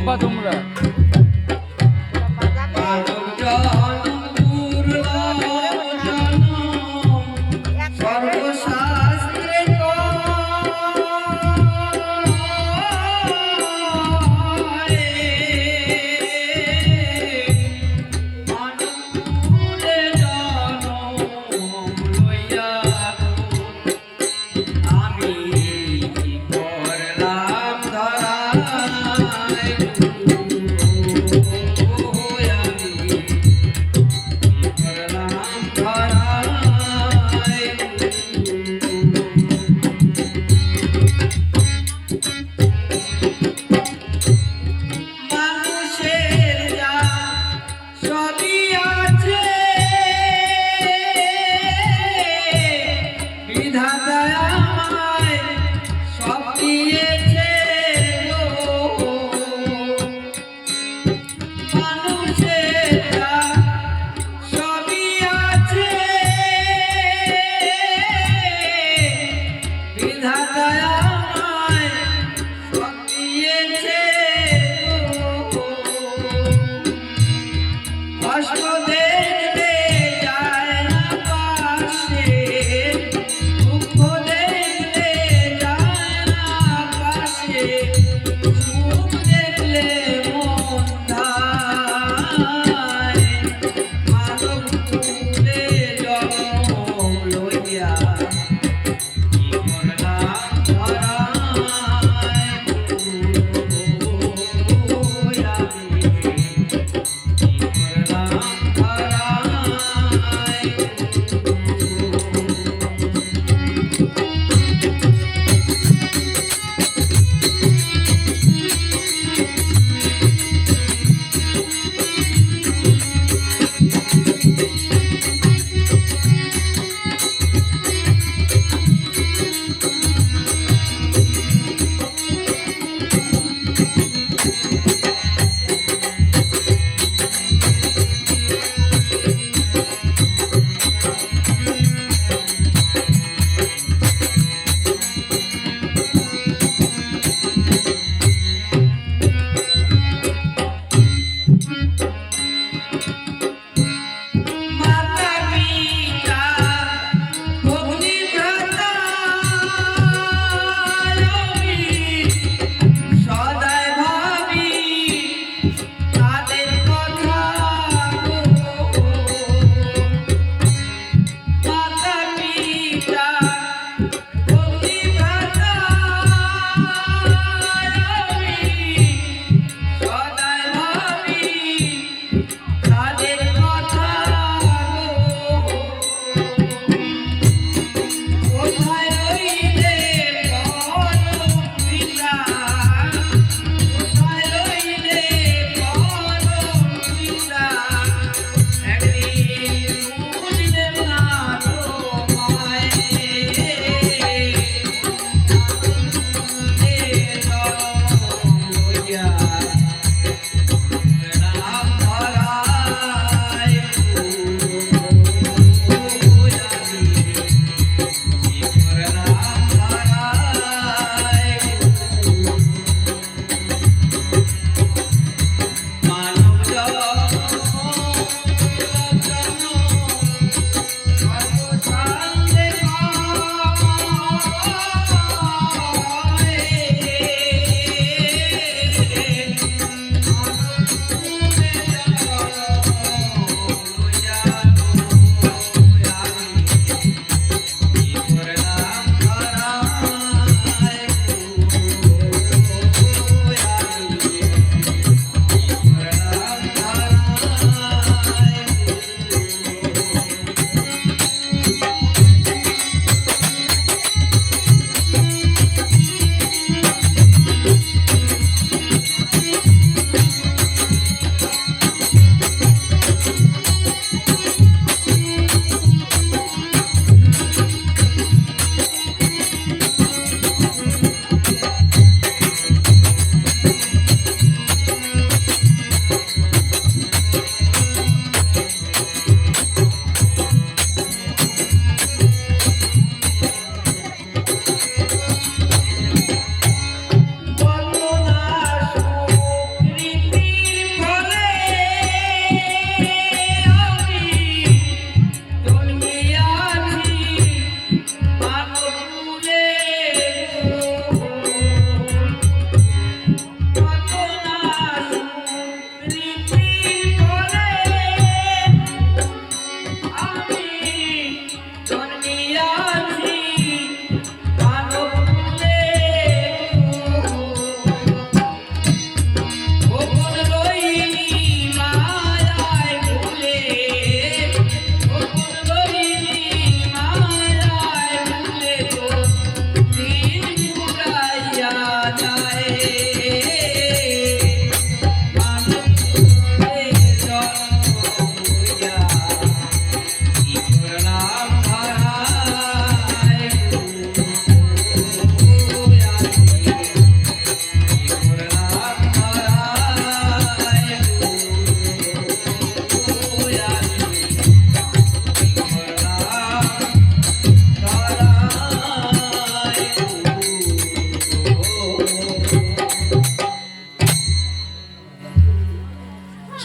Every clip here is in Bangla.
বাবা তোমরা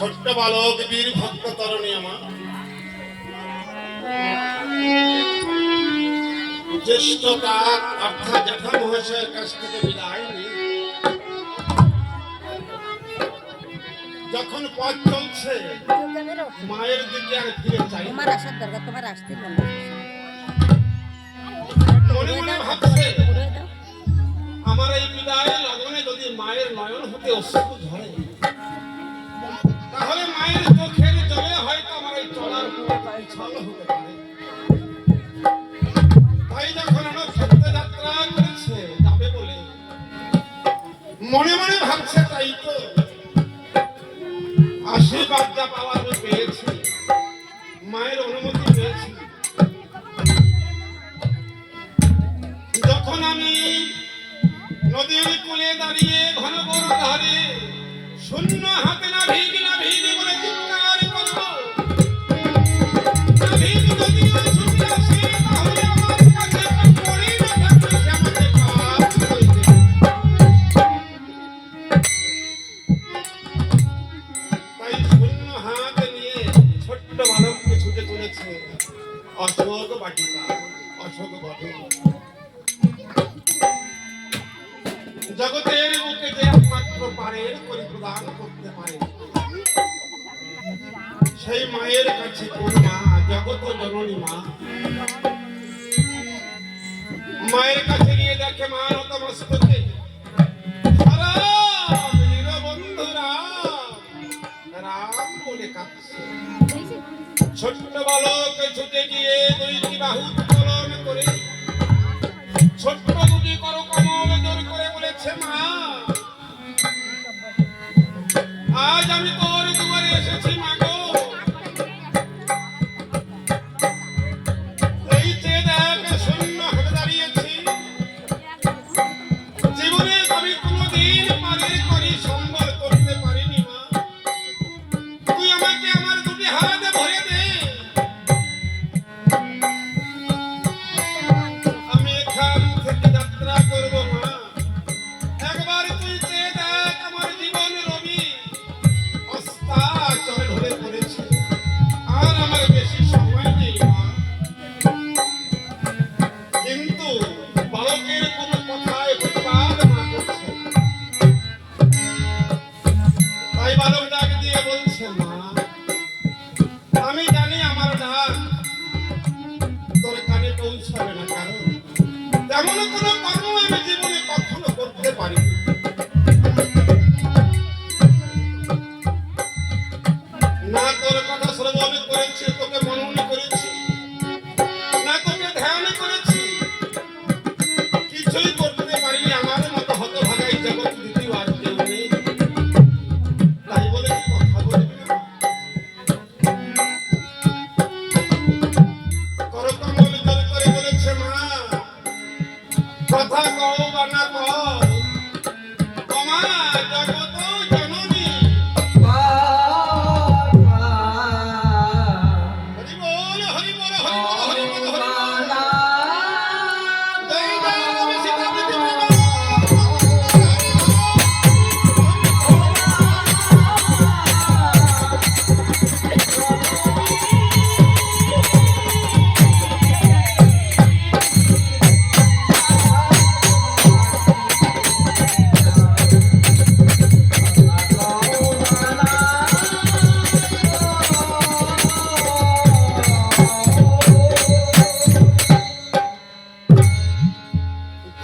ছোট্ট বালক বীর ভক্ত তরুণী আমার জ্যেষ্ঠতা অর্থাৎ জ্যাঠা মহাশয়ের কাছ থেকে বিদায় নিয়ে যখন পথ চলছে মায়ের দিকে আর ফিরে চাই তোমার আসার দরকার, তোমার আসতে মনে মনে ভাবছে আমার এই বিদায় লগনে যদি মায়ের নয়ন হতে অশ্রু ঝরে তাহলে মায়ের চোখের জলে হয়তো আমার এই চলার ছল হতে পারে। তাই যখন আমার সত্যে যাত্রা করেছে যাবে বলে মনে মনে ভাবছে, তাই তো আশীর্বাদ যা পাওয়ার আমি পেয়েছি, মায়ের অনুমতি পেয়েছি। যখন আমি নদীর কূলে দাঁড়িয়ে ঘন ঘোর ধারে শূন্য হাতে না ভিড় বলে চিৎকার করব, না ভিড় যদি ছুটে আসে তাহলে আমার কাছে পড়ে না থাকবে সে আমাকে পাপ করবে। তাই শূন্য হাত নিয়ে ছোট্ট বালককে ছুটে চলেছে অশোক বাটিকা, অশোক বটে। জগতের বুকে যে একমাত্র পারের করে প্রদান করতে পারে সেই মায়ের কাছে কোন মা, জগত জননী মা। মায়ের কাছে গিয়ে দেখে মা নতমস্তকে বন্ধু রাম বলে কাঁদছে। ছোট্ট বালক ছুটে গিয়ে দুইটি বাহু উত্তোলন করে ছোট্ট দুটি করো কমল জোর করে বলেছে, মা আজ আমি তোর দুয়ারে এসেছি মা গো। এই যে দেখ শূন্য হাতে দাঁড়িয়েছি, জীবনে আমি কোনোদিন পারের করি সম্বল করতে পারিনি মা। তুই আমাকে আমার দুটি হাতে ভরে দে, আমি এখান থেকে যাত্রা করব মা। একবার তুই চেয়ে দেখ আমার জীবন রবি অস্তাচলে ঢলে পড়েছে, আর আমার বেশি সময় নেই মা। কিন্তু বালকের কোনো কথায় প্রতিবাদ না করছে, তাই বালক ডাক দিয়ে বলছে, মা আমি জানি আমার ডাক তোর কানে পৌঁছাবে না, কারণ তেমন কোনো কর্ম আমি জীবনে কখনো করতে পারিনি। না তোর কথা শ্রবণ করেছি, তোকে মনন করেছি, না তোকে ধ্যান করেছি, কিছুই করতে পারিনি। আমার মতো হতভাগাই জগৎ দ্বিতীয় আর কেউ নেই, তাই বলে কি কথা বলবি না? করকমল জল করে বলেছে, মা কথা কও বা না কও, মা জগত জননী। হরি বল হরি বল হরি বল হরি বল হরি বল। জয় জয় রাম সীতা পৃথিবী মা।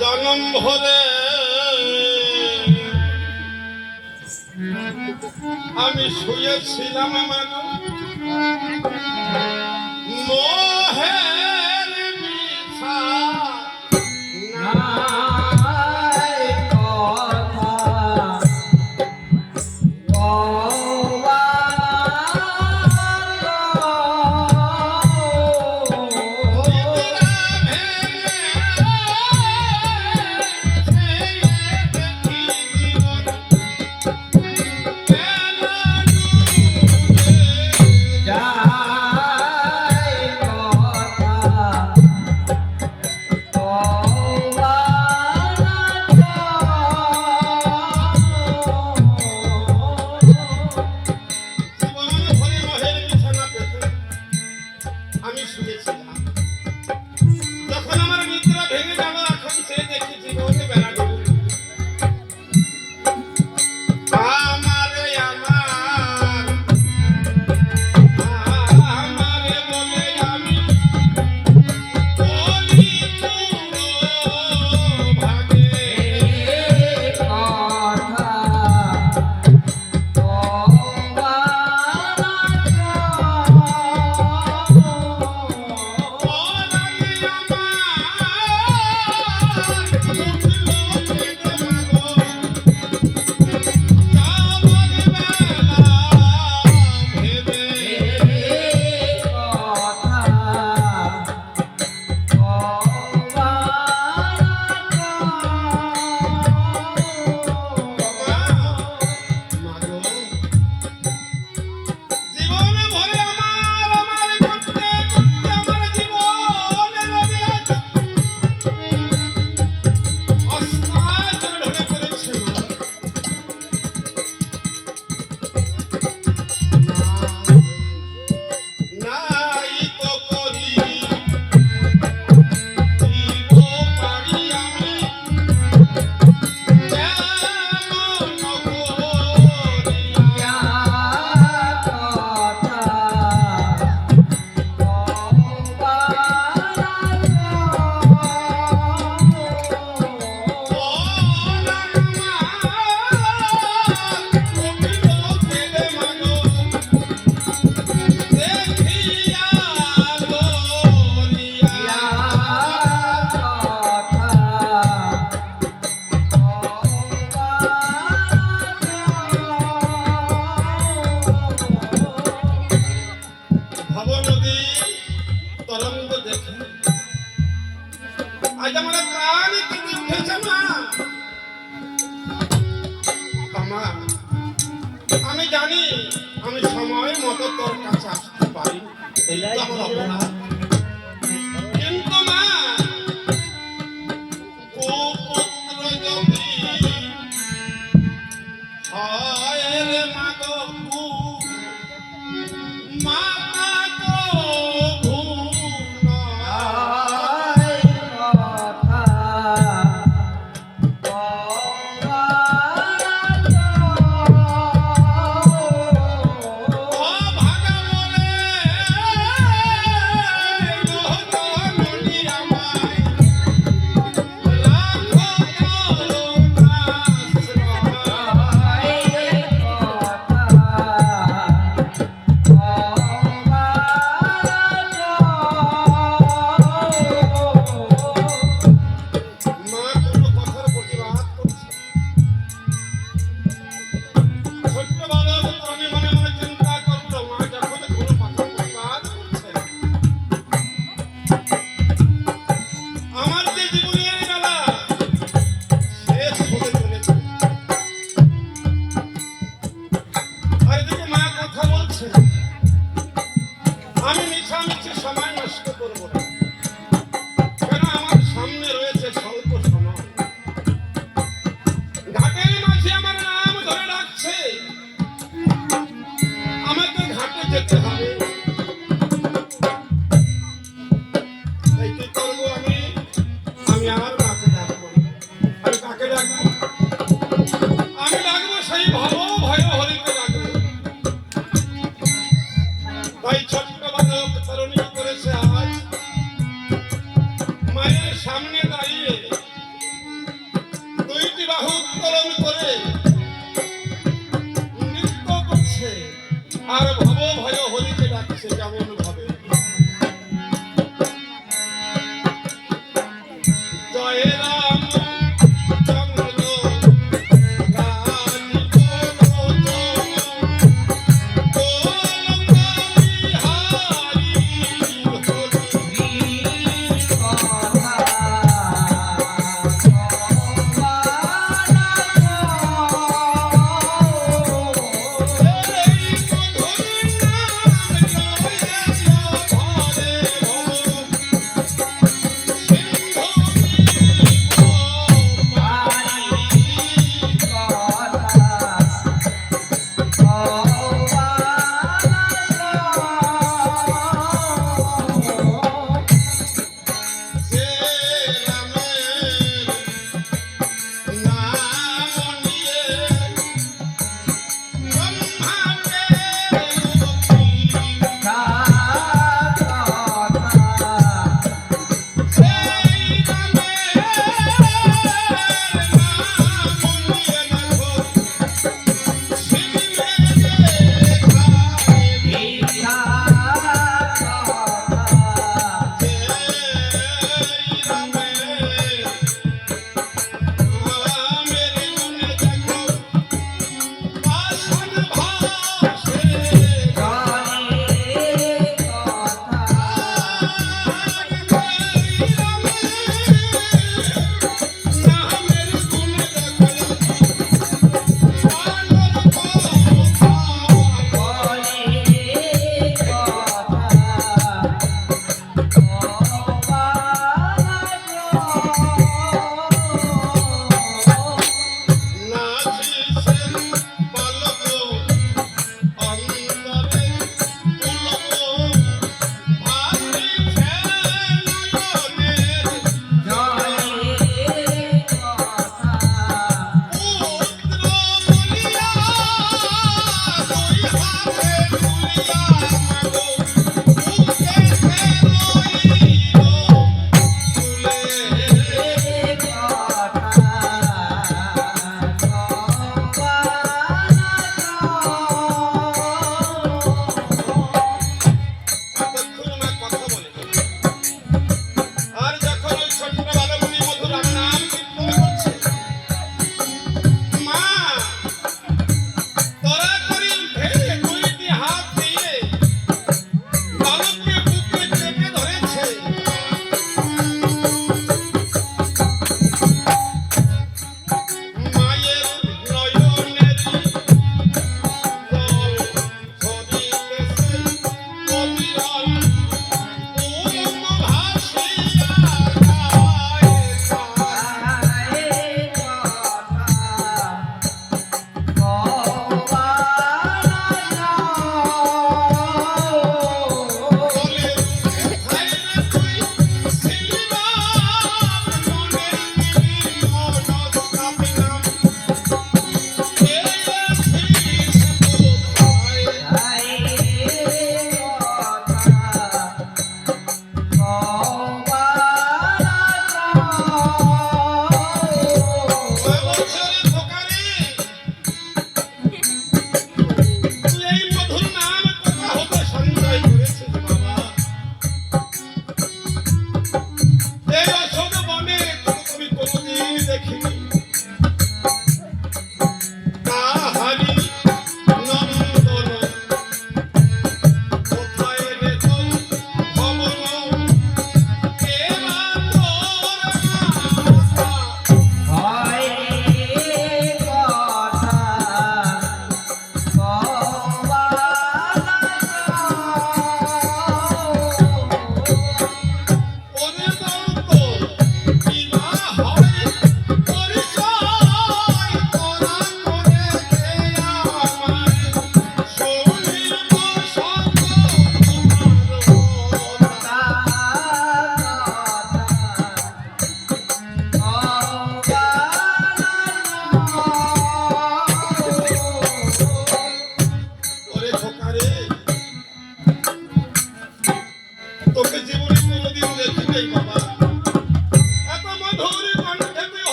জনম ভরে আমি শুয়েছিলাম মানো মোহের বিছা যায় কথা আমি জানি আমি সময় মতো তোর কাছে আসতে পারি, এই তো আমার অপরাধ। কিন্তু মা, কুপুত্র যদি হয় রে মা গো, মাতা গো ভুল। আমি মিছামিছি সময় নষ্ট করব না, কেন আমার সামনে রয়েছে স্বল্প সময়। ঘাটের মাঝে আমার নাম ধরে রাখছে, আমাকে ঘাটে যেতে হবে। তাই কি করবো আমি? আমি আমার মাকে ডাকবো। আমি কাকে ডাকবো? আমি ডাকবো সেই ভব ভয় হরিকে ডাকবো। তাই ছোট্ট বালক তরুণী করেছে আজ মায়ের সামনে দাঁড়িয়ে দুইটি বাহু উত্তোলন করে নৃত্য করছে আর ভব ভয় হরি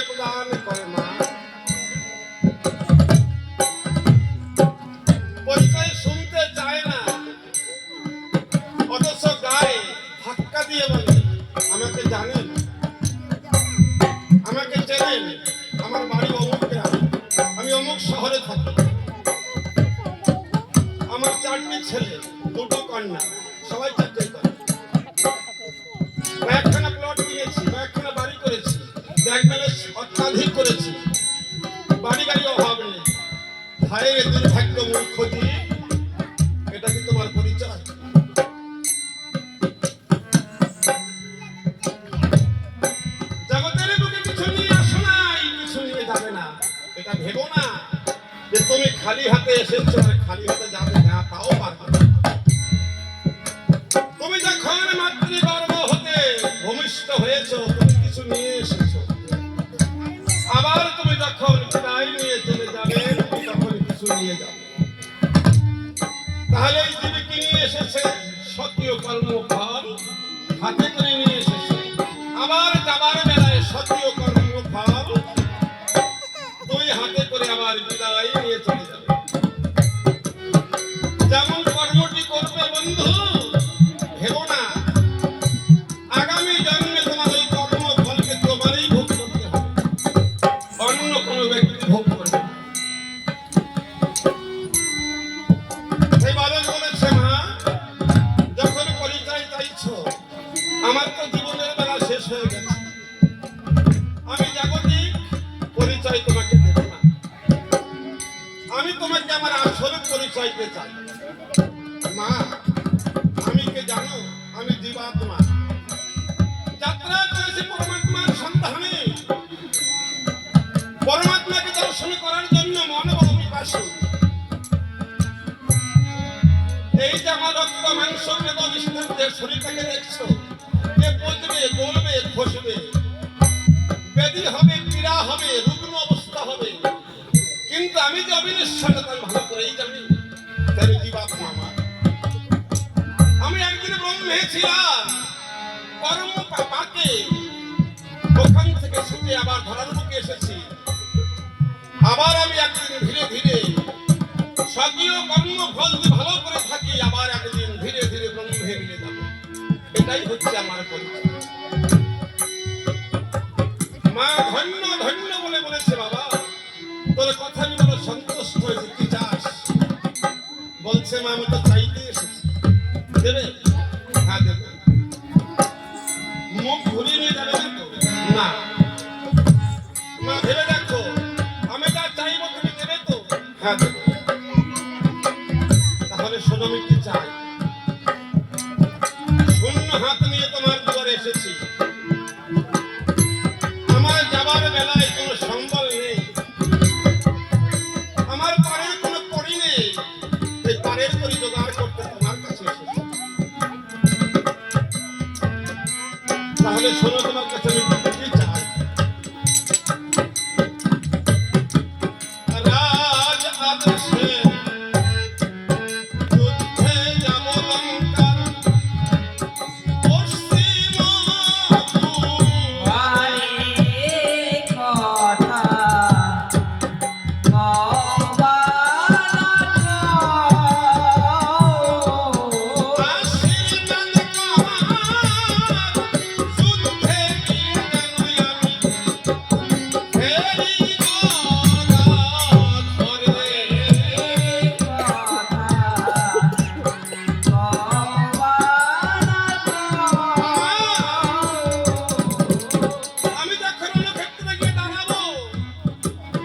প্রদান করে মা। পরিচয় শুনতে চায় না, অথচ গায়ে ধাক্কা দিয়ে বলে আমাকে জানেন, আমাকে চেনেন, আমার বাড়ি অমুক গ্রামে, আমি অমুক শহরে থাকি, আমার 4টি ছেলে 2টো কন্যা, সবাই চাকরি করে, কয়েকখানা প্লট কিনেছি, কয়েকখানা বাড়ি করেছি, ব্যাংক ব্যালেন্স অত্যাধিক করেছি, বাড়ি গাড়ি অভাব নেই। ভাইয়ের দুর্ভাগ্য মূর্খ দিয়ে, এটা কি তোমার পরিচয়? জগতের বুকে কিছু নিয়ে আসো নাই, কিছু নিয়ে যাবে না। এটা ভেবো না যে তুমি খালি হাতে এসেছো আর খালি হাতে যাবে না, তাও পারবে না। তুমি যখন মাতৃগর্ভ হতে ভূমিষ্ঠ হয়েছো, তুমি কিছু নিয়ে এসেছো। আবার তুমি যখন বিদায় নিয়ে চলে যাবে, তুমি তখন কিছু নিয়ে যাবে। তাহলে এই জীবে কি নিয়ে এসেছে? সক্রিয় কর্মফল হাতে করে নিয়ে এসেছে। আবার যাবার বেলায় সক্রিয় কর্মফল 2 হাতে করে আবার বিদায় নিয়ে চলে যাবে। যেমন কর্মটি করবে বন্ধু, ভেবো না আগামী জন্মে তোমার ওই কর্মফলকে তোমারই ভোগ করতে হবে, অন্য কোনো ব্যক্তি ভোগ করবে না। এই বালক বলেছে মা, যখন পরিচয় চাইছো, আমার তো জীবনের বেলা শেষ হয়ে গেছে, আমি জাগতিক পরিচয় তোমাকে দেব না, আমি তোমাকে আমার আসল পরিচয় দিতে চাই। মা, আমি কে জানো? আমি জীবাত্মা, যাত্রা করেছি পরমাত্মার সন্ধানে। পরমাত্মাকে দর্শন করার জন্য মন বড় পিপাসু। এই যে আমার রক্ত মাংস যে শরীরটাকে দেখছো, এ বলবে, বলবে, খসবে, ব্যাধি হবে, পীড়া হবে, রুগ্ন অবস্থা হবে, কিন্তু আমি যে অবিনশ্বর তাই ভালো করেই জানি, তাই জীবাত্মা আমার। আমি একদিন ব্রহ্মে ছিলাম, কর্ম পাকে ওখান থেকে ছুটে আবার ধরার মুখে এসেছি। আবার আমি একদিন ধীরে ধীরে স্বকীয় কর্মফল যদি ভালো করে থাকি, আবার একদিন ধীরে ধীরে ব্রহ্মে মিলে যাব। এটাই হচ্ছে আমার পরিচয়। মা ধন্য ধন্য বলে বলেছে, বাবা তোর কথা আমি বড় সন্তুষ্ট হয়েছে, কি চাস? বলছে মা, আমি তো চাইতে এসেছি, দেবে? হ্যাঁ দেবে। মুখ ঘুরিয়ে নিয়ে যাবে না তো? না। মা ভেবে দেখো, আমি যা চাইবো তুমি দেবে তো? হ্যাঁ দেবে। তাহলে শোনো, আমি কি চাই? শূন্য হাত নিয়ে তোমার দুয়ারে এসেছি। আমার যাবার বেলায় কোনো সম্বল নেই, আমার পাড়ের কোনো কড়ি নেই, এই পাড়ের কড়ি জোগাড় করতে তোমার কাছে এসেছি। তাহলে শোনো, তোমার কাছে আমি কি চাই? রাজ আদেশে যুদ্ধে যাব লঙ্কার, পশ্চিম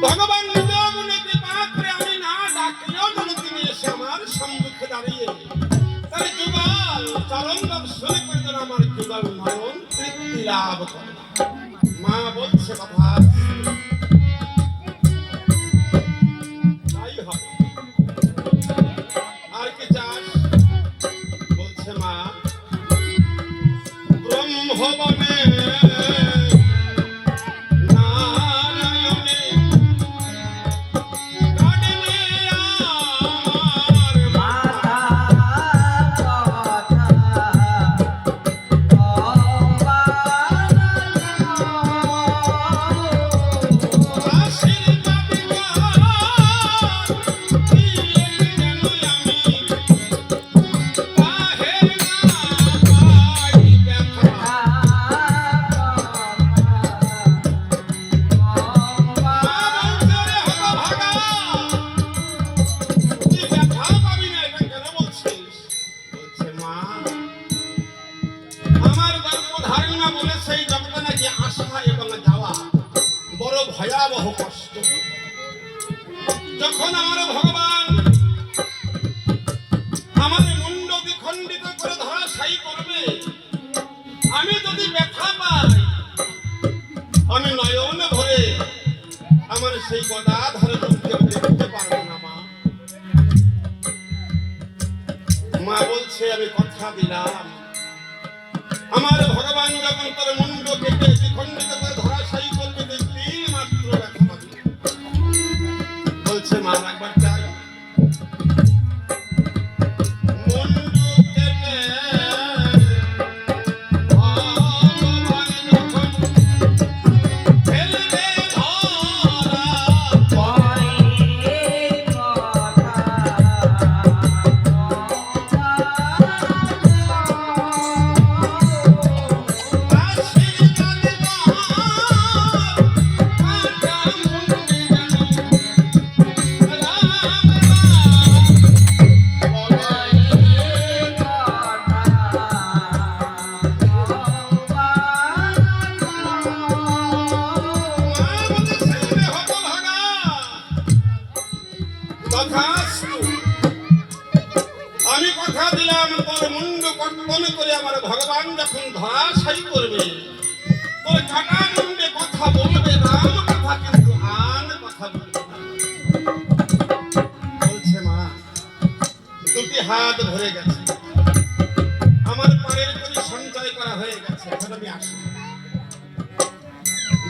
ভগবান নিজ গুণে কৃপা করে আমি না ডাকলেও যেন তিনি এসে আমার সম্মুখে দাঁড়িয়ে তাই যুগল চরণ দর্শন করে যেন আমার যুগল নয়ন তৃপ্তি লাভ করে। মা বলছে, কথা তাই হবে। আর কি চাস? বলছে মা, ব্রহ্মবনে ভয়াবহ কষ্ট। যখন আমার ভগবান আমার মুন্ড দ্বিখণ্ডিত করে ধরাশায়ী করবে, আমি যদি ব্যথা পাই, আমি নয়ন ভরে আমার সেই গদাধর রূপকে দেখতে পারবো না। মা বলছে, আমি কথা দিলাম, আমার ভগবান যখন তোর মুন্ড কেটে দ্বিখণ্ডিত করে ধরাশায়ী করবে, দিন মাত্র ব্যথা পাবি। বলছে, মা একবার চাই। আমি কথা দিলাম, তোর মুন্ড কর্তন করে আমার ভগবান যখন ধরাশায়ী করবে, তোর কাটা মুন্ডে কথা বলবে রাম কথা, কিন্তু আন কথা বলবে না। বলছে, মা দুটি হাত ভরে গেছে, আমার পায়ের করে সঞ্চয় করা হয়ে গেছে, এখন আমি আসি।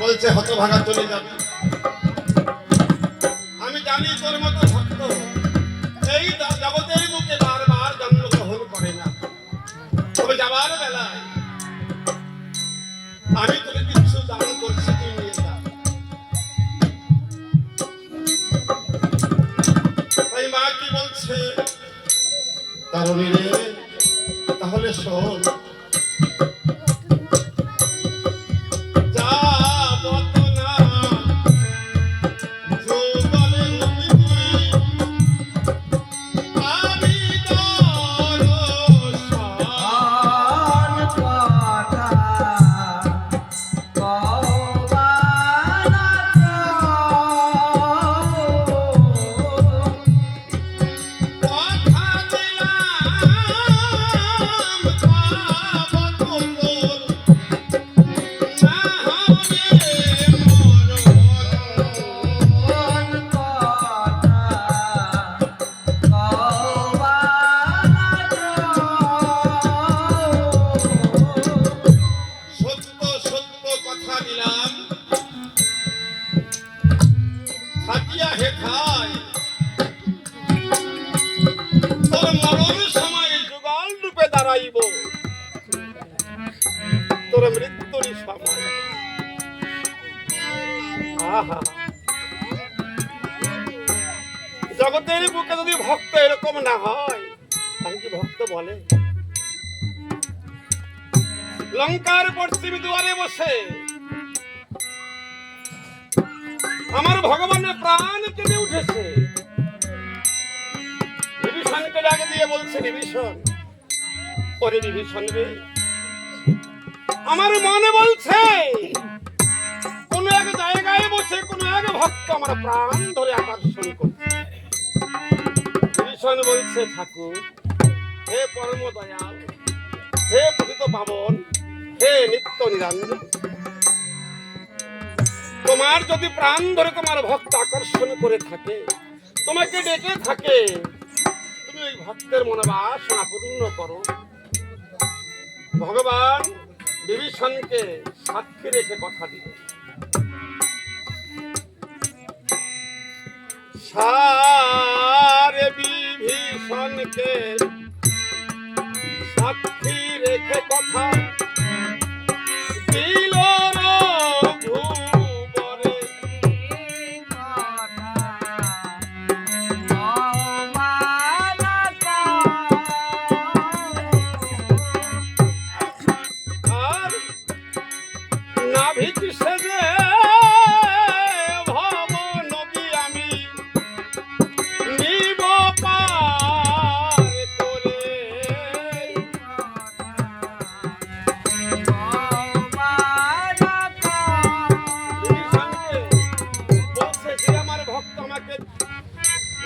বলছে, হতভাগা চলে যাবে। আমি জানি তোর মতো ভক্ত এই জগতের বুকে বারবার জন্মগ্রহণ করে না, তবে যাবার বেলায় আমি তোকে কিছু দান করছি, তুই নিয়ে যা। তাই মা কি বলছে, তারণী রে, তাহলে শোন, তোর মৃত্যুর সময়। জগতের বুকে যদি ভক্ত এরকম না হয়, তাহলে কি ভক্ত বলে? লঙ্কার পশ্চিম দুয়ারে বসে আমার ভগবানের প্রাণ কেঁদে উঠেছে। বিভীষণকে ডাক দিয়ে বলছে, বিভীষণ, ওরে বিভীষণ রে, আমার মনে বলছে কোন এক জায়গায় বসে কোন এক ভক্ত আমার প্রাণ ধরে আকর্ষণ করছে। বিভীষণ বলছে, ঠাকুর, হে পরম দয়াল, হে পতিত পাবন, হে নিত্য নিরঞ্জন, তোমার যদি প্রাণ ধরে তোমার ভক্ত আকর্ষণ করে থাকে, তোমাকে ডেকে থাকে, তুমি ওই ভক্তের মনোবাসনা পূর্ণ করো। ভগবান বিভীষণকে সাক্ষী রেখে কথা দিল, সারে বিভীষণকে সাক্ষী রেখে কথা দিল রঘুবরে। আর নাভিক সেজে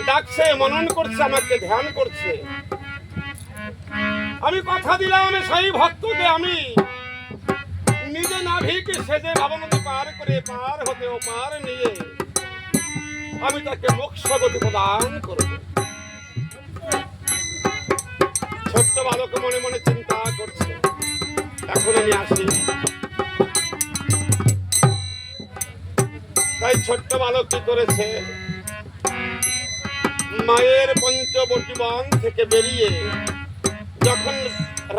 ডাকছে, মনন করছে, আমাকে ধ্যান করছে। আমি কথা দিলাম সেই ভক্তকে আমি নিজে নাভিকে সেজে ভাবনদী পার করে পার হতে ও পার নিয়ে আমি তাকে মোক্ষগতি প্রদান করব। ছোট্ট বালক মনে মনে চিন্তা করছে, এখন আমি আসি। তাই ছোট্ট বালক কি করেছে, মায়ের পঞ্চবটী বন থেকে বেরিয়ে যখন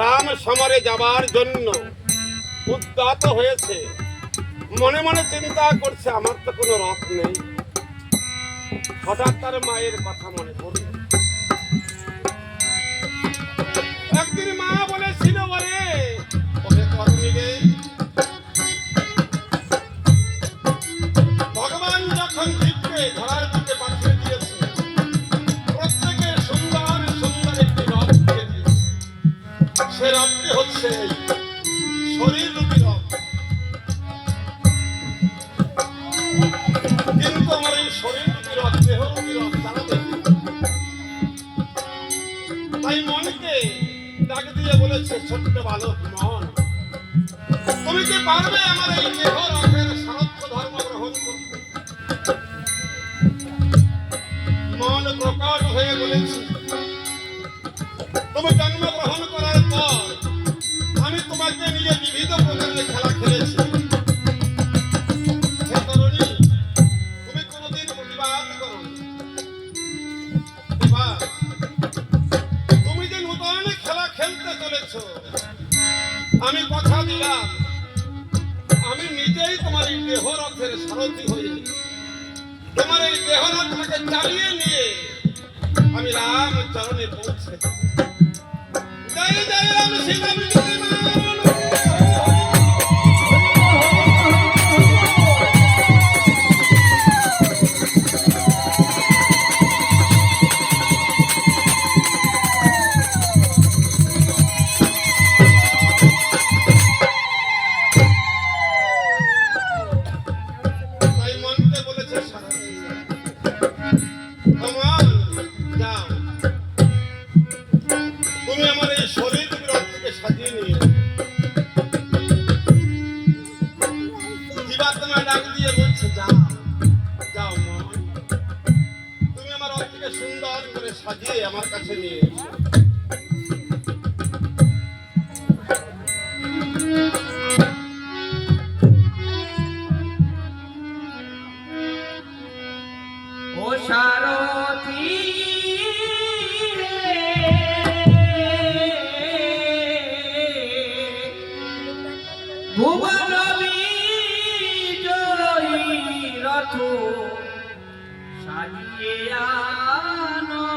রাম সমরে যাবার জন্য উদ্যত হয়েছে, মনে মনে চিন্তা করছে আমার তো কোনো রথ নেই। হঠাৎ তার মায়ের কথা মনে পড়ল। একদিন মা বলেছিল, ওরে ওকে করনি রে, ভগবান যখন জীবকে ধরার দিকে পাঠিয়ে দিয়েছে, প্রত্যেকের সুন্দর সুন্দর একটি রথ দিয়ে দিয়েছে। সে রথটি হচ্ছে শরীর রূপী রথ। কিন্তু আমার এই শরীর রূপী রথ, দেহ রূপী রথ তারা দেখে। তাই মনকে ডাক দিয়ে বলেছে, ছোট্ট বালক মন, তুমি কি পারবে আমার এই দেহ রথের সারথ্য ধর্ম গ্রহণ করতে? মন প্রকট হয়ে বলেছে, তুমি জন্মগ্রহণ করার পর আমি তোমাকে নিয়ে বিবিধ প্রকারের খেলা খেলেছি। হে তরুণী, তুমি কোনোদিন প্রতিবাদ করো। এবার তুমি যে নূতন খেলা খেলতে চলেছ, আমি কথা দিলাম আমি নিজেই তোমার এই দেহ রথের সারথি হয়ে তোমার এই দেহ রথটাকে চালিয়ে নিয়ে আমি রাম চরণে পৌঁছে। জয় জয় রাম সীতা বিজয় মান। তাই মনকে বলেছে, সারথি ভগবান যাও, তুমি আমার এই শরীর রথকে সাজিয়ে নিয়ে। জীবাত্মা ডাক দিয়ে বলছে, যাও যাও মন, তুমি আমার রথকে সুন্দর করে সাজিয়ে আমার কাছে নিয়ে এসো। ও সারথি ভুবন বিজয়ী রথ সাজিয়ে আনো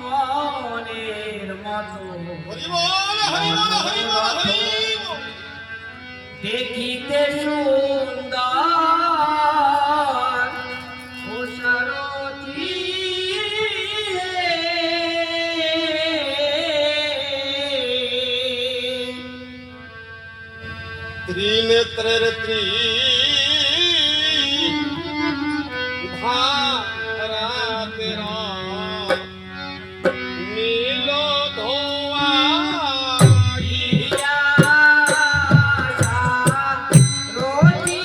মনের মতো। হরি বল, হরি বল, হরি বল, হরি বল। দেখিতে সুন্দর ও সারথি ত্রিনেত্রের ধারা তেরা নীল ধোয়া ইয়া সারথি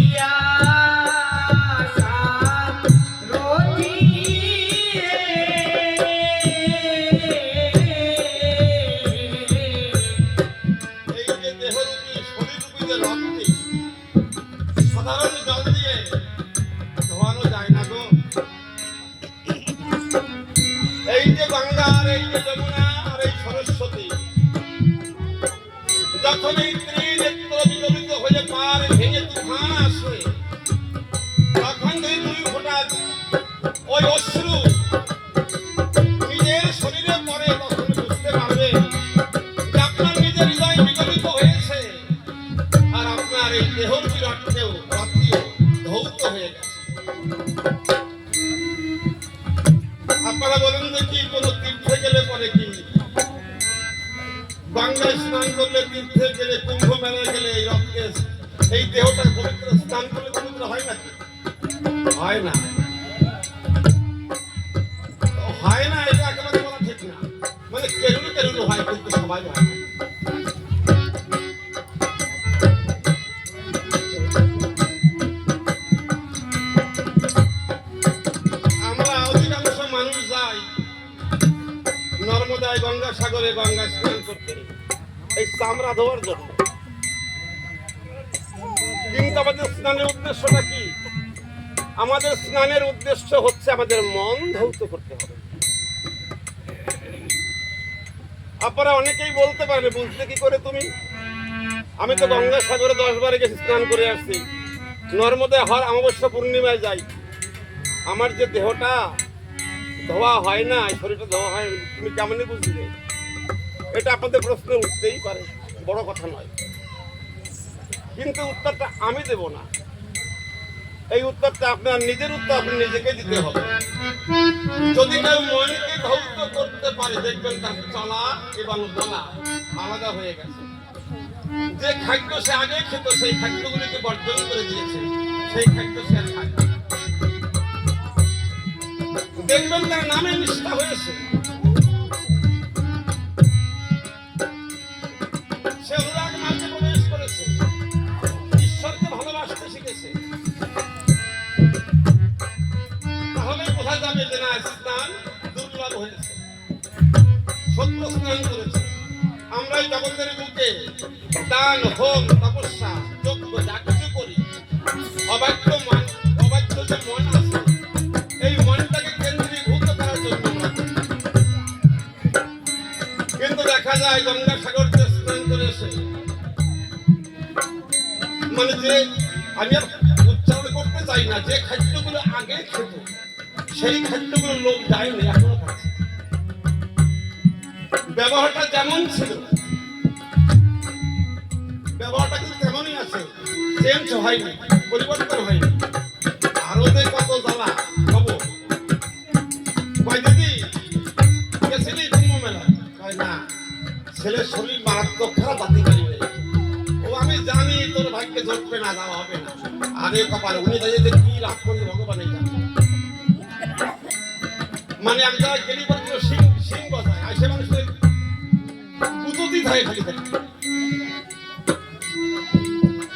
ইয়া সারথি সাধারণ জল দিয়ে ধোয়ানো যায় না গো। এই যে গঙ্গা আর এই যে যমুনা আর এই সরস্বতী, যখন এই ত্রিনেত্র বিগলিত হয়ে পার ভেঙে তুফান আসে, তখন দুই ফোঁটা ওই অশ্রু নিজের শরীরে পড়ে, তখন বুঝতে পারবে যে আপনার নিজের হৃদয় বিগলিত হয়েছে আর আপনার এই দেহর বিরক্ষেও রথটিও ধৌত হয়ে গেছে। আপনার আপনারা বলেন যে কি কোন তীর্থে গেলে পরে কি গঙ্গায় স্নান করলে, তীর্থে গেলে, কুম্ভ মেলায় গেলে এই রক্তে এই দেহটা পবিত্র, স্নান করলে পবিত্র হয় নাকি? হয় না, হয় না, এটা একেবারে বলা ঠিক না। মানে কেরুল কেরুল হয়, কিন্তু সবাই হয় না। আমরা অধিকাংশ মানুষ যাই নর্মদায়, গঙ্গাসাগরে গঙ্গায় স্নান করতে এই চামড়া ধোয়ার জন্য, কিন্তু আমাদের স্নানের উদ্দেশ্যটা কি? আমাদের স্নানের উদ্দেশ্য হচ্ছে আমাদের মন ধৌত করতে হবে। আপনারা অনেকেই বলতে পারেন, বুঝলে কি করে তুমি? আমি তো গঙ্গাসাগরে 10 বারে গেছি, স্নান করে আসছি, নর্মদায় হর অমাবস্যা পূর্ণিমায় যাই, আমার যে দেহটা ধোয়া হয় না, শরীরটা ধোয়া হয়, তুমি কেমনই বুঝলে? এটা আপনাদের প্রশ্ন উঠতেই পারে, বড় কথা নয়, কিন্তু উত্তরটা আমি দেব না। এই উত্তরটা আপনার নিজের উত্তর, আপনি নিজেকে দিতে হবে। যদি কেউ মনকে ধৌত করতে পারে, দেখবেন তার চলা এবং বলা আলাদা হয়ে গেছে। যে খাদ্য সে আগে খেত, সেই খাদ্যগুলিকে বর্জন করে দিয়েছে, সেই খাদ্য সে আর খায় না। দেখবেন তার নামে নিষ্ঠা হয়েছে, সে অনুরাগ মার্গে প্রবেশ করেছে, ঈশ্বরকে ভালোবাসতে শিখেছে। তাহলে বোঝা যাবে যে না, স্নান দুর্লভ হয়েছে, সত্য স্নান করেছে। আমরা এই জগতের বুকে দান, হোম, তপস্যা, যজ্ঞ যা কিছু করি, অবাধ্য যে মন আছে, এই মনটাকে কেন্দ্রীভূত করার জন্য আমরা করি। কিন্তু দেখা যায় গঙ্গাসাগরকে স্নান করে এসে, মানে যে, আমি আর উচ্চারণ করতে চাই না, যে খাদ্যগুলো আগে খেত সেই খাদ্যগুলো লোক যায়নি, এখনো খাচ্ছে। ব্যবহারটা যেমন ছিল, ব্যবহারটা কিন্তু তেমনই আছে, চেঞ্জ হয়নি, পরিবর্তন হয়নি। আরো যে কত জ্বালা হবো, কয় দিদি গেছিলি কুম্ভ মেলা? কয় না, ছেলের শরীর মারাত্মক খারাপ, বাতি পারিবে। ও আমি জানি তোর ভাগ্যে জটবে না, যাওয়া হবে না। আরে কপালে উনি দাঁড়িয়ে কি লাভ করবে ভগবানই জানে। মানে এক জায়গায় গেলি পর্যন্ত সিং বসায়, আর সে মানুষের কুতুতি থাকে খালি থাকে।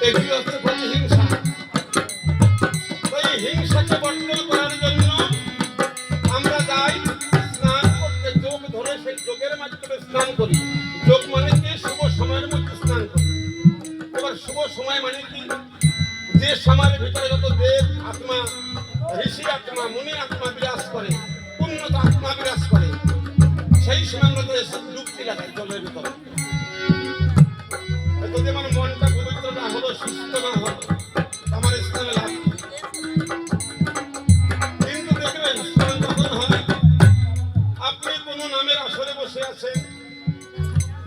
এগুলি হচ্ছে প্রতিহিংসা। এই হিংসাকে বর্জন করার জন্য আমরা যাই স্নান করতে, যোগ ধরে সেই যোগের মাধ্যমে স্নান করি। যোগ মানে কি? শুভ সময়ের মধ্যে স্নান করি। এবার শুভ সময় মানে কি? যে সময়ের ভিতরে যত দেব আত্মা, ঋষি আত্মা, মুনি আত্মা বিরাজ করে, উন্নত আত্মা বিরাজ করে, সেই সময় আমরা ডুবকি লাগাই জলের ভিতরে। যদি আমার মনটা পবিত্র না হলো, সুস্থ না হলো, আমার স্নানে লাভ। কিন্তু দেখবেন স্নান যখন হয়, আপনি কোন নামের আসরে বসে আছেন,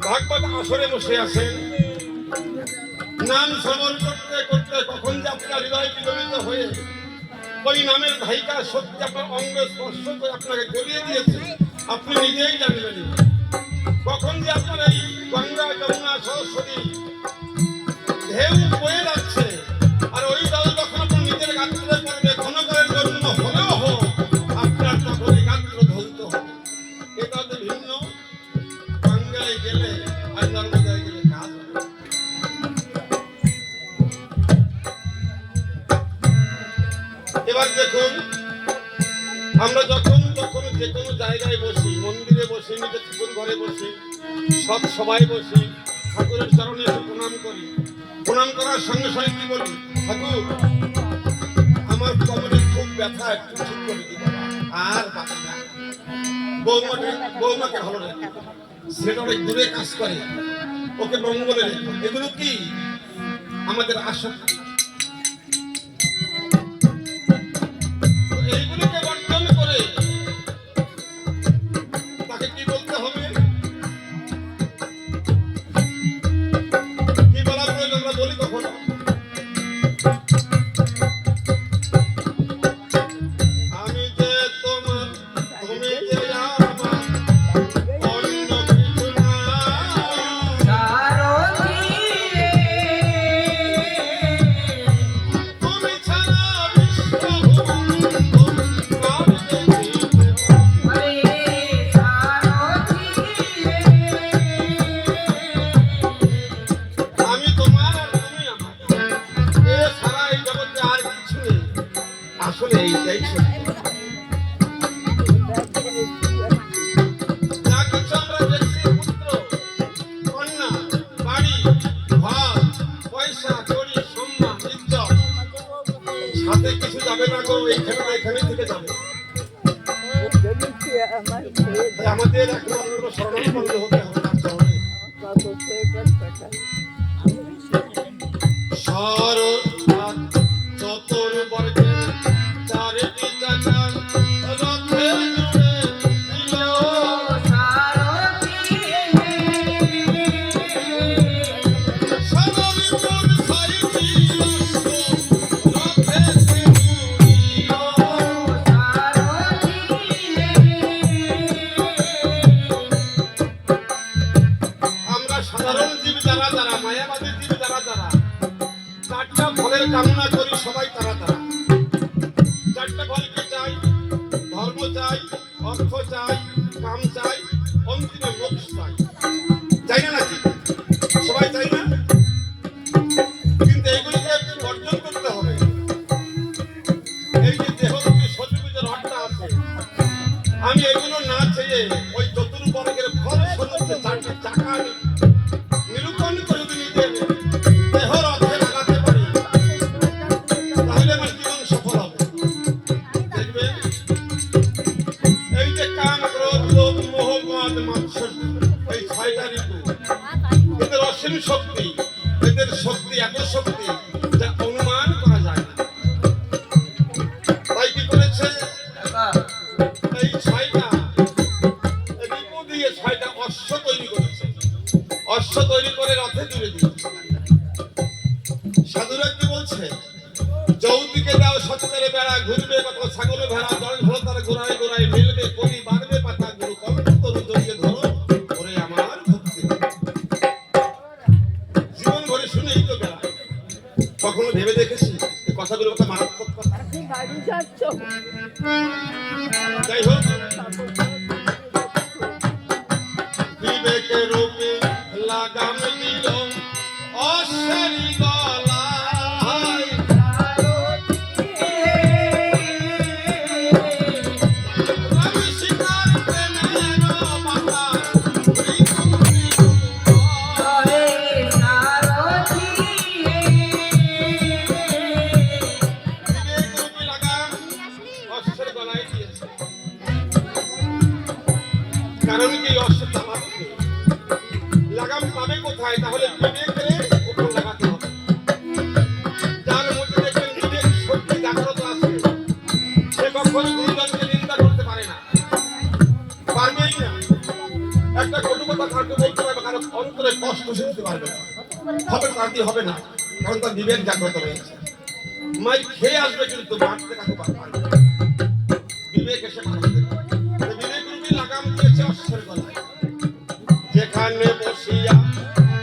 ভাগবত আসরে বসে আছেন, নাম শ্রবণ করতে করতে কখন যে আপনার হৃদয় বিগলিত হয়ে ওই নামের ধাইকা সত্যি আপনার অঙ্গ স্পর্শ করে আপনাকে গলিয়ে দিয়েছে, আপনি নিজেই জানবেন। কখন যে আপনার এই গঙ্গা, যমুনা, সরস্বতী ঢেউ বয়ে যাচ্ছে, আর ওই জল যখন আপনার নিজের গাত্রে পড়বে, ক্ষণকালের জন্য হলেও হোক, আপনার তখন এই গাত্র ধৌত হবে। এটা হচ্ছে ভিন্ন। গঙ্গায় গেলে আর নর্মদায় গেলে কাজ হবে। এবার দেখুন, আমরা যখন যখন যে কোনো জায়গায় বসি, মন্দিরে বসি, নিজের ঠাকুর ঘরে বসি, সব সবাই বসি, ঠাকুরের চরণে এসে প্রণাম করি। প্রণাম করার সঙ্গে সঙ্গে কি বলি? ঠাকুর, আমার কোমরে খুব ব্যথা, একটু ঠিক করে দিই বাবা, আর বাঁচি না। বৌমাকে ভালো রাখি, সেটা অনেক দূরে কাজ করে, ওকে মঙ্গলে রেখো। এগুলো কি? আমাদের আসক্তি। এইগুলোকে বর্জন করে তাকে কি বলতে হবে? কি বলা প্রয়োজন? আমরা বলি কখনো আমি যে তোমার, তুমি যে এখানে থেকে যাবে। তাই আমাদের একমাত্র শরণাপন্ন হতে হবে তার চরণে। শরৎ চতুর বর্গে চারিটি চাকা রথে জুড়ে দিল। সরলপুর সাইতি রথে জুড়িল। আমরা সাধারণ জীব যারা যারা, মায়াবাদী জীব যারা যারা, চারটা ফলের কামনা করি সবাই তারা তারা। চারটা ফল কি চাই? ধর্ম চাই, অর্থ চাই, কাম চাই, অন্তিমে মোক্ষ চাই। চাই না নাকি? সবাই চাই না? কিন্তু এইগুলোকে বর্জন করতে হবে। এই যে দেহরূপী শরীরে যে রথটা আছে, আমি এগুলো না চেয়ে ওই চতুর্বর্গের ফল স্বরূপ চারটি চাকা নিরূপণ করে যদি নিজের দেহ রথে লাগাতে পারি, তাহলে আমার জীবন সফল হবে। দেখবেন এই যে কাম, ক্রোধ, লোভ, মোহ, মদ, মাৎসর্য, এই ছয়টা ঋতু, এদের অসীম শক্তি, এদের শক্তি এত শক্তি যা অনুমান করা যায় না। তাই কি করেছে এই ছয়টা ঋতু দিয়ে ছয়টা অশ্ব তৈরি করেছে। অশ্ব তৈরি করে রথে তুলে দিয়েছে। সাধুরা কি বলছে? চৌদিকে দাও সচেতনে বেড়া, ঘুরবে কত ছাগল ভেড়া, দল ধরো তার গোড়ায় গোড়ায় মেলবে করি, বাড়বে পাতা গুরু কল্প তরু জড়িয়ে ধরো ওরে আমার ভক্তি। জীবন ভরে শুনেই তো গেলাম। কখনো ভেবে দেখেছি এই কথাগুলো একটা মারাত্মক কথা? যাই হোক, বিবেকের রূপে লাগাম দিল অশ্বের গলায়। রবি শিকার প্রেমের বাতা ঋতু ঋতু বয়। বিবেক রূপে লাগাম অশ্বের গলায় দিয়েছে। কারণ কি? অশ্ব চালাবে কে? লাগাম পাবে কোথায়? তাহলে বিবেকের উপর লাগাতে হবে। যার মধ্যে দেখবেন বিবেক শক্তি জাগ্রত আছে, সে কখনো গুরুজনকে নিন্দা করতে পারে না, পারবেই না। একটা কটু কথা কাউকে বলতে পারবে, কারো অন্তরে কষ্ট সইতে পারবে না, হবে তাড়াতাড়ি হবে না, কারণ তার বিবেক জাগ্রত রয়েছে। মাই খেয়ে আসবে কিন্তু মারতে কাকে পারবে না। বিবেক এসে মারতে বিবেক রূপী লাগাম দিয়েছে অশ্বের গলায়। যেখানে বসিয়া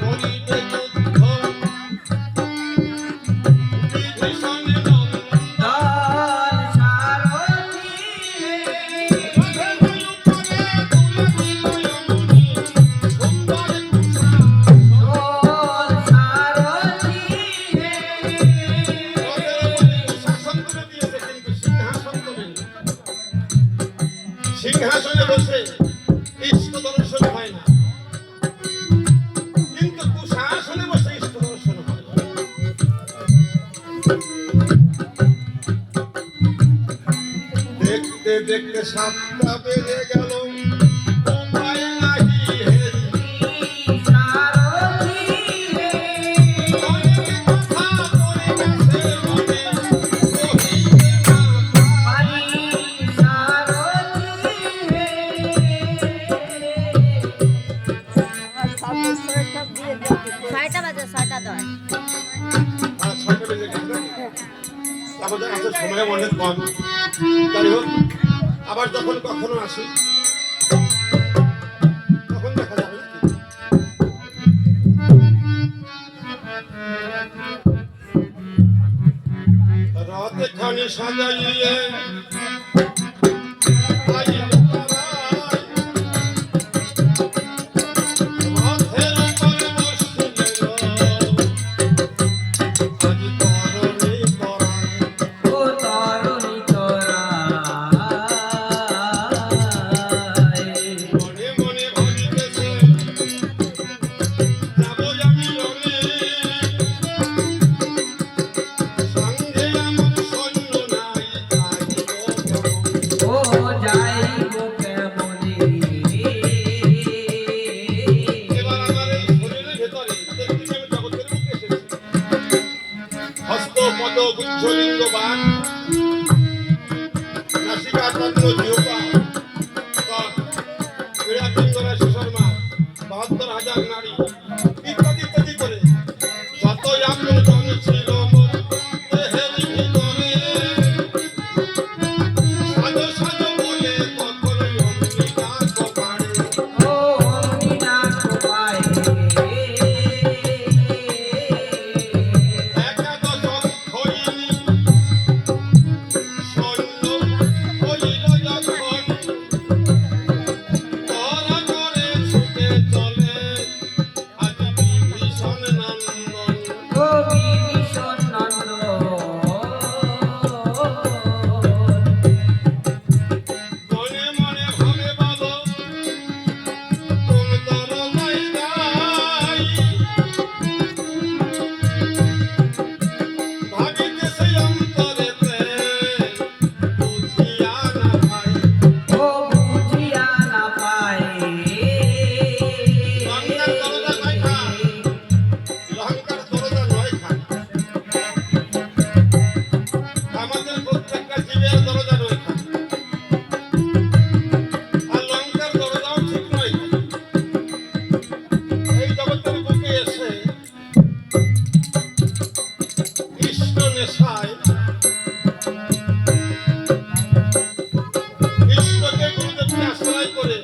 করিবে যুদ্ধ বিভীষণ নন্দন, রথের উপরে তুলে দিল যমুনি সুন্দর শাসন করে দিয়েছে, কিন্তু সিংহাসন তো নেই। সিংহাসনে বসে ইষ্ট দর্শন হয় না, কিন্তু কুশাসনে বসে ইষ্ট দর্শন হয়। দেখতে দেখতে 7টা বেজে গেল, উপায় নাহি হেরি। অনেক কথা পড়ে গেছে মনে, কহিবে না পারি। ছয়টা বাজে, 6:10। আর 6টা বেজে গেছে না? আমাদের কাছে সময় অনেক কম। যাই হোক, আবার যখন কখনো আসি তখন দেখা যাবে নাকি? রাত খানি সাজাইয়ে আইল পাড়ায়, রথের উপরে বসিলেন আজ তরণী পরায়। মনে মনে ভাবিতেছে যাবো আমি রণে, সঙ্গে আমার সৈন্য নাই তাই নায়িকা তন্ন জিহ্বা ক্রীড়া পিঙ্গলা সুশর্মা ৭২,০০০ নারী ইত্যাদি ইত্যাদি করে যত আপন জন ছিল মোর দেহের ভিতরে সাজো সাজো বলে কখন অমনি ডাক পাড়ে ও অমনি ডাক পায় একাদশ হইনি সৈন্য হইল যখন তরা করে ছুটে চলে আজ বিভীষণ নন্দন ও বিভীষণ নন্দন মনে মনে ভাবে বাবা কোন দরজায় যাই ভাবিতেছে অন্তরেতে বুঝিয়া না পাই ও বুঝিয়া না পায় লঙ্কার দরজা নয় খান লঙ্কার দরজা নয় খান আমাদের প্রত্যেকটা জীবের দরজা নয় খান আর লঙ্কার দরজাও ঠিক নয় খান এই জগতের বুকে এসে কৃষ্ণ নেশায় কৃষ্ণকে গুরুদেবকে আশ্রয় করে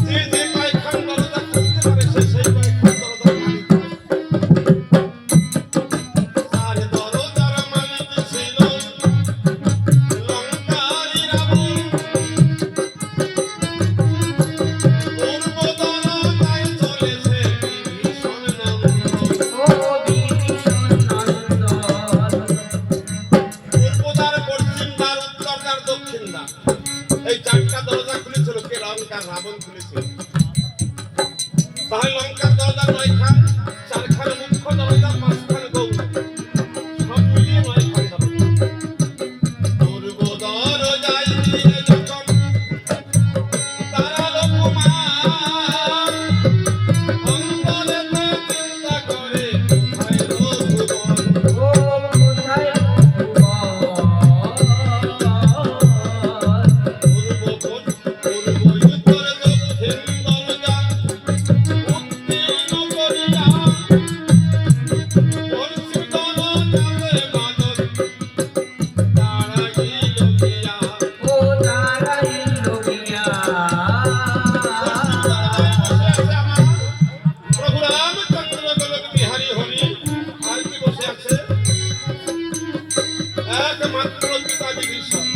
যে যে কয়েকখান দরজা খুলতে পারে সে সেই কয়েকখান দরজার মালিক হয়। আর দরজার মালিক ছিল লঙ্কারি রাবণ পূর্ব দরজায় চলেছে বিভীষণ নন্দন ও বিভীষণ নন্দন পূর্বদ্বার পশ্চিম দ্বার উত্তর দ্বার দক্ষিণ দ্বার এই চারটা দরজা খুলেছিল কে লঙ্কার রাবণ খুলেছিল তাহলে লঙ্কার দরজা ৯ খান ৪ খান মুখ্য দরজা ৫ খান গৌর সব মিলিয়ে ৯ খান দরজা পূর্ব দরজায় দিয়ে যখন দাঁড়ালো কুমার অন্তরেতে চিন্তা করে কোথায় রঘুবর ও কোথায় ভগবান পূর্ব উত্তর দক্ষিণ দরজা উত্তীর্ণ করিয়া পশ্চিম দরজাতে মাদক দাঁড়াইল গিয়া ও দাঁড়াইল গিয়া প্রভু রামচন্দ্র গোলক বিহারী হরি আর কি বসে আছে একমাত্র পিতা বিভীষণ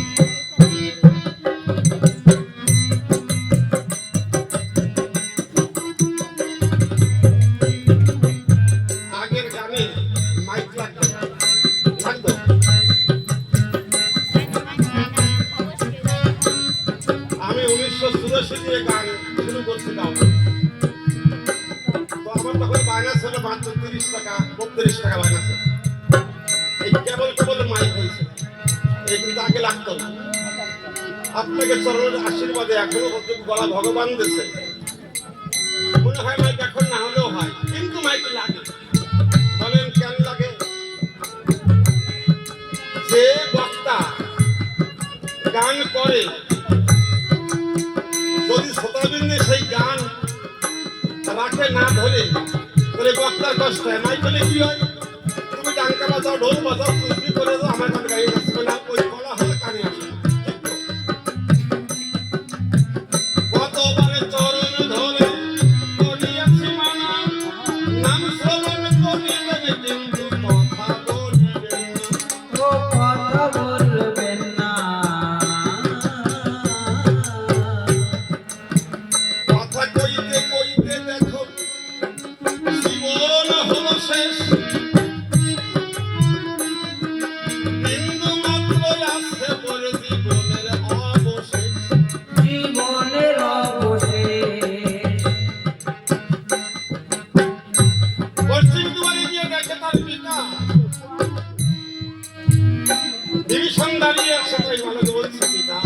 আগের গানে মাইক লাগতো আমি ১৯৮৪ দিয়ে গান শুরু করছিলাম তো আমার তখন বায়না ছিল মাত্র ৩০ টাকা ৩২ টাকা বায়না ছিল এই কেবল কেবল মাইক হয়েছে এই কিন্তু আগে লাগতো না আপনাকে চরণের আশীর্বাদে এখনো পর্যন্ত গলা ভগবান দিয়েছে মনে হয় মাইক এখন না হলেও হয় কিন্তু মাইক লাগে বলেন কেন লাগে যে বক্তা গান করে যদি শ্রোতাবৃন্দে সেই গান রাখে না ধরে তাহলে বক্তার কষ্ট হয় মাইক হলে কি হয় তুমি ডাঙ্কা বাজাও ঢোল বাজাও কুসবি করে দাও আমার গান গাইয়ে যাচ্ছে না ওই গলা হলে কানে আসে না। কতবারে চরণ ধরে করিয়াছি মানা নাম শ্রবণ করিলেন কিন্তু কথা বলিবেন না ও কথা বলবেন না কথা কইতে কইতে দেখো জীবন হলো শেষ বিন্দু মাত্র আছে পরে জীবনের অবশেষ জীবনের অবশেষ পশ্চিম দুয়ারে গিয়ে দেখে তার পিতা বিভীষণ দাঁড়িয়ে আছে তাই মালক বলছে পিতা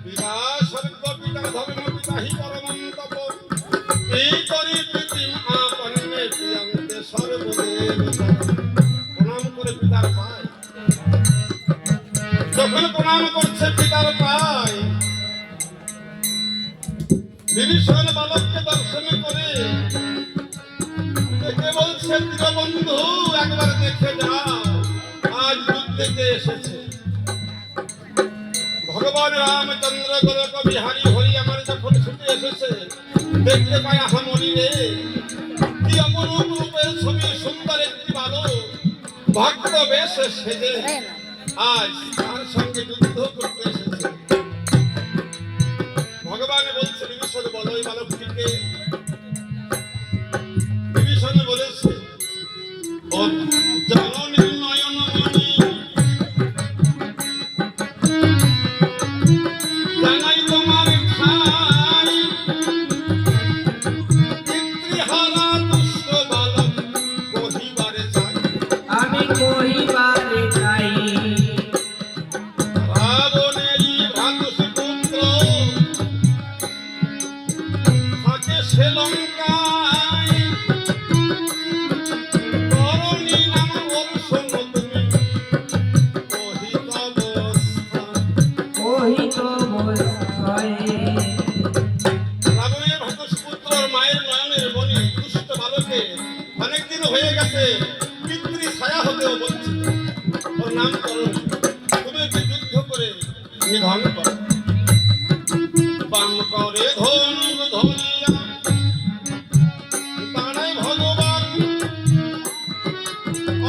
পিতা স্বর্গ পিতা ধর্ম পিতা হি পরমন্তপ এই করি প্রীতিম আপন্নে প্রিয়ন্তে সর্বদেবতা প্রণাম করে পিতার পায় যখন প্রণাম করছে পিতার পায়, বিভীষণ বালককে দর্শন করে দেখে বলছে, দীনবন্ধু একবার দেখে যাও, আজ যুদ্ধে কে এসেছে। ভগবান রামচন্দ্র গোলক বিহারী হরি আমার যখন ছুটে এসেছে, দেখতে পায় আহামরি রে, কি অপরূপ রূপের ছবি, সুন্দর একটি বালক ভক্ত বেশে সেজে আজ তার সঙ্গে যুদ্ধ করতে এসেছে। ভগবান বলছে, বিভীষণ বলো এই বালকটিকে। বিভীষণ বলেছে, ও জননীর নয়ন মণি, জানাই তোমার ঠাই, পিতৃহারা দুষ্ট বালক কহিবারে চাই। আমি কহিবারে চাই, রাবণেরই ভ্রাতুষ্পুত্র থাকে সে লঙ্কায়, করণী নাম ওর শোনো তুমি, কহিত অবস্থা। কহিত বৎসয়। রাবণের ভ্রাতুষ্পুত্র মায়ের নয়নের মণি দুষ্ট বালকে অনেকদিন হয়ে গেছে পিতৃ ছায়া হতেও বঞ্চিত, ওর নাম করণী। তুমি একটি যুদ্ধ করে নিধন করো। বাম করে ধনুক ধরিয়া দাঁড়ায় ভগবান,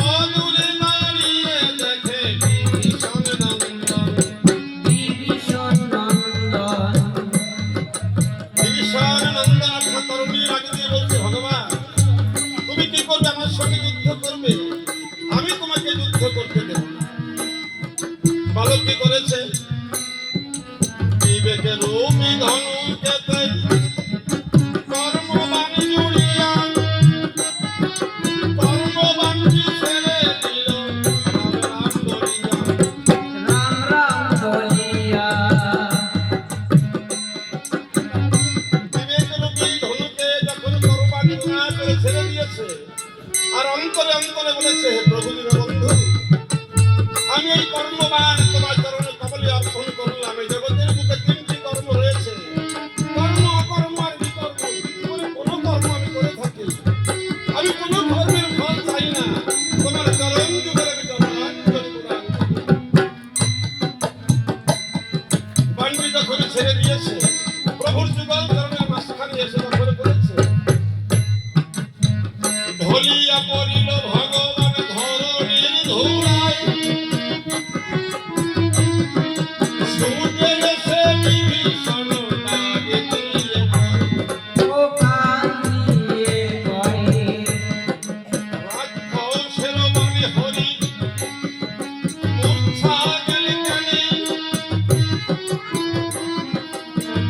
অদূরে দাঁড়িয়ে দেখে বিভীষণ নন্দন। বিভীষণ নন্দন। বিভীষণ নন্দন অর্থাৎ তরুণীর আগে দিয়ে বলছে, ভগবান তুমি কি করবে, আমার সঙ্গে যুদ্ধ করবে, আমি তোমাকে যুদ্ধ করতে দেব না। বালক কি করেছে, বিবেকে রূপী ধনুকেতে কর্মবাণী জুড়িয়া, কর্মবাণী ছেড়ে দিল রাম বলিয়া। রাম রাম বলিয়া। বিবেক রূপী ধনুকে যখন কর্মবাণী না করে ছেড়ে দিয়েছে, আর অন্তরে অন্তরে বলেছে, হে প্রভু দীনবন্ধু, আমি এই কর্মবাণ তোমার চরণে কমলে অর্পণ করলাম। এই জগতের বুকে তিনটি কর্ম রয়েছে, কর্ম, অকর্ম আর বিকর্ম। জীবনে কোনো কর্ম আমি করে থাকি, আমি কোনো কর্মের ফল চাই না, তোমার চরণ যুগের আমি জন্মাঞ্জলি প্রদান করি। বাণী যখন ছেড়ে দিয়েছে, প্রভুর যুগল চরণের মাঝখানে এসে যখন করেছে, ঢলিয়া পড়িল ভগবান ধরণীর ধূলায়, ছুটে গেছে বিভীষণ ডাকে দিয়ে কয়। ও কান্দিয়ে কয়, রাক্ষসের বাণী হরি মূর্ছা গেলে কেনে,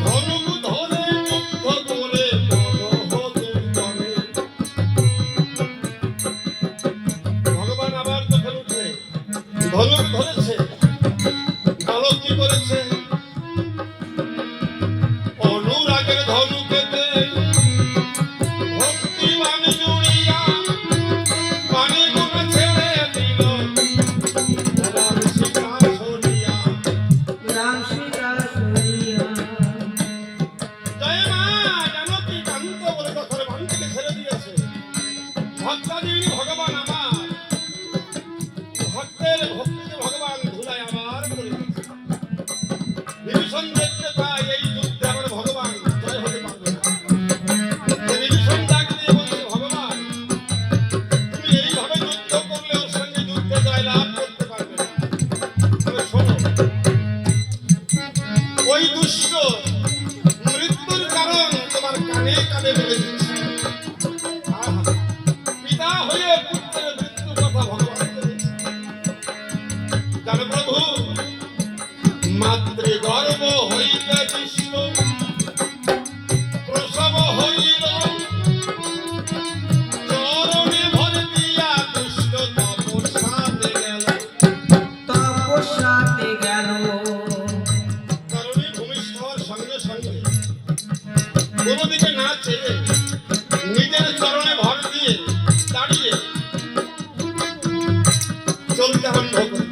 ধনুক ধরে যুদ্ধ করে মদহতুন্দনে। ভগবান আবার যখন উঠে ধনুক ধরেছে, বালক কি করেছে, অনুরাগের ধনুকেতে ভক্তি বাণী জুড়িয়া, বাণী গুণ ছেড়ে দিল রাম সীতা সরিয়া। রাম সীতা সরিয়া। জয় মা জানকী কান্ত বলে তখন বাণীকে ছেড়ে দিয়েছে। ভক্তাদিনী ভগবান আমার, ভক্তের ভক্তিকে ভগবান ধুলায় আবার করে দিয়েছে। বিভীষণ দেখতে পায় এই যুদ্ধে আমার ভগবান জয় হতে পারবে না। বিভীষণ ডাক দিয়ে বলছে, ভগবান তুমি এইভাবে যুদ্ধ করলে ওর সঙ্গে যুদ্ধে জয় লাভ করতে পারবে না। তবে শোনো, ওই দুষ্ট মৃত্যুর কারণ তোমার কানে কানে বলে দিচ্ছে। আহা, পিতা হয়ে পুত্রের মৃত্যু কথা ভগবান বলেছে। জানো প্রভু, মাতৃগর্ভ হইতে বিশ্ব প্রসব হইল, চরণে ভর দিয়া দুষ্ট তপস্যাতে গেল। তপস্যাতে গেল। চরণে ভূমিষ্ঠ হওয়ার সঙ্গে সঙ্গে কোনো দিকে না চেয়ে নিজের চরণে ভর দিয়ে দাঁড়িয়ে চলতে আরম্ভ করেছে।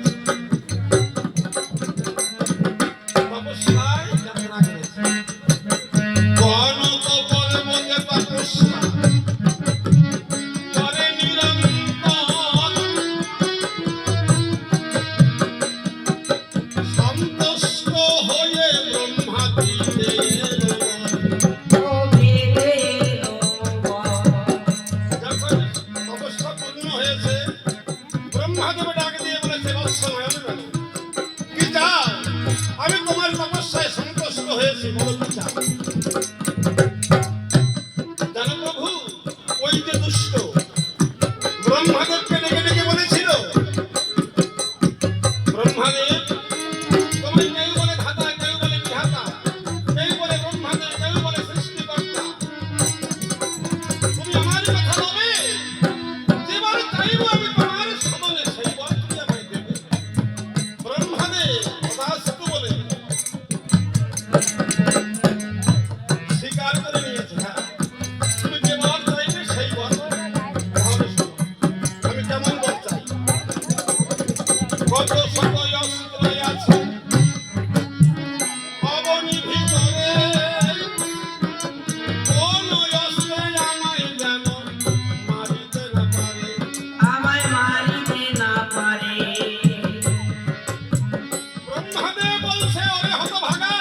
ব্রহ্মাদেব বলছে, ওরে হতভাগা,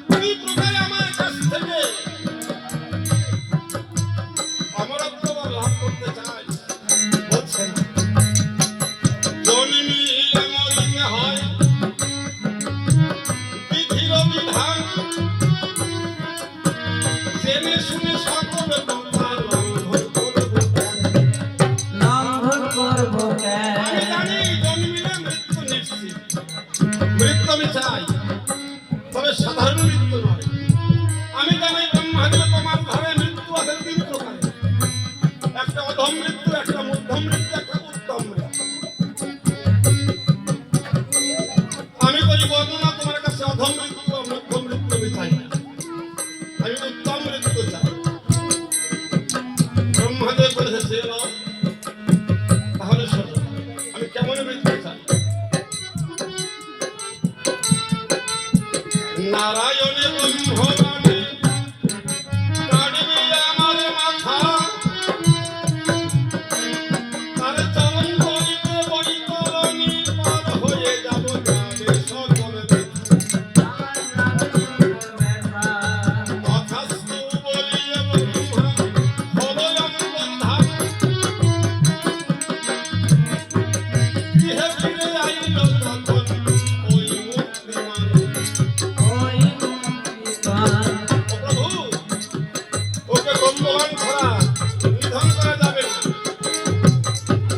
তুই প্রকারে আমার কাছ থেকে অমরত্ব লাভ করতে চাস? বলছে না, জন্মিলে মরিতে হয় বিধির বিধান, জেনে শুনে সকল কথা লঙ্ঘন করবো কেন? লঙ্ঘন করবো আমি কেন? জানি জন্মিলে মৃত্যু নিশ্চিত, মৃত্যু আমি চাই, তবে সাধারণ মৃত্যু নয়। আমি জানি ব্রহ্মাদেব তোমার ধারে মৃত্যু আছে তিন প্রকারের, একটা অধম মৃত্যু, একটা মধ্যম মৃত্যু, একটা উত্তম মৃত্যু। আমি করি বর্ণনা তোমার কাছে অধম মৃত্যু ও মধ্যম মৃত্যু আমি চাই না, আমি উত্তম মৃত্যু চাই। ব্রহ্মাদেব বলেছে সে নয়, তাহলে শোনো আমি কেমন মৃত্যু চাই। নারায়ণে ব্রহ্মবাণে কাটবে আমার মাথা, তার চরণ করিতে বৈতরণী পার হয়ে যাব যাবে সকল ব্যথা। তথাস্তু বলিয়া ব্রহ্মা হলো অন্তর্ধান, গৃহে ফিরে আইল তখন ওই মুক্তিমান। ওই মুক্তিবান। ও প্রভু, ওকে ব্রহ্মবান ছাড়া নিধন করা যাবে না।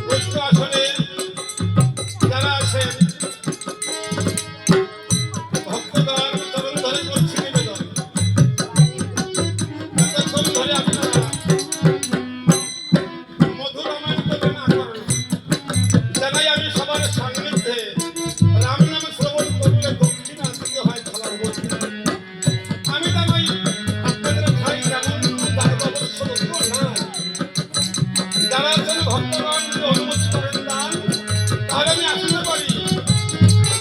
বৈষ্ণ আসনে যারা আছেন ভক্তগণ চরণ ধরে করছি নিবেদন, এতক্ষণ ধরে আপনারা মধুর অমৃত না করেন। জানাই আমি সবার সান্নিধ্যে রাম নাম শ্রবণ করলে দক্ষিণা দিতে হয় খাবার মধ্যে। আমি জানাই আপনাদের ঠাই কেমন তার অবশ্য উত্তর নাই। যারা আছেন ভক্তগণ যদি অনুমতি করেন দান, তাহলে আমি আসতে পারি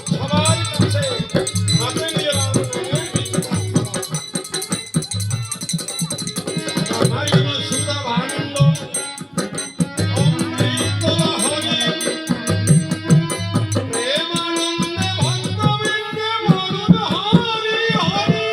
সবার কাছে হাতে নিয়ে রাম নামের বিস্তার করা। নারায়ণ সুধা ভাণ্ড অমৃত হরি, প্রেমানন্দে ভক্তবৃন্দে মনন হরি হরি।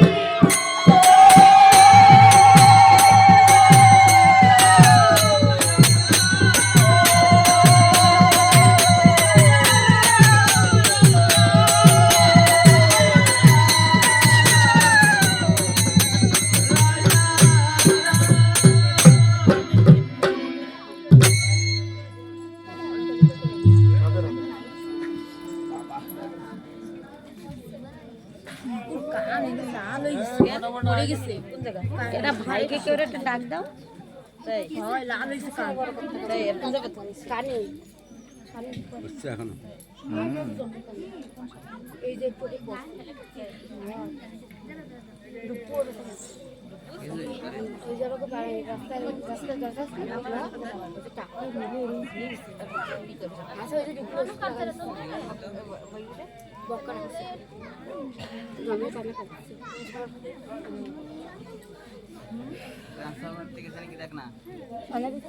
এটা ভাইকে কেউ একটা ডাক দাও। তাই তাই এখন যাবে তো কানে এই যে ওই জায়গাকে রাস্তায় রাস্তায় দরকার টাকা আচ্ছা ওই যে বক্কার জমি কানে কাটছে ট্রান্সফরমার থেকে জানি কি দেখ না সন্ধ্যা দিচ্ছে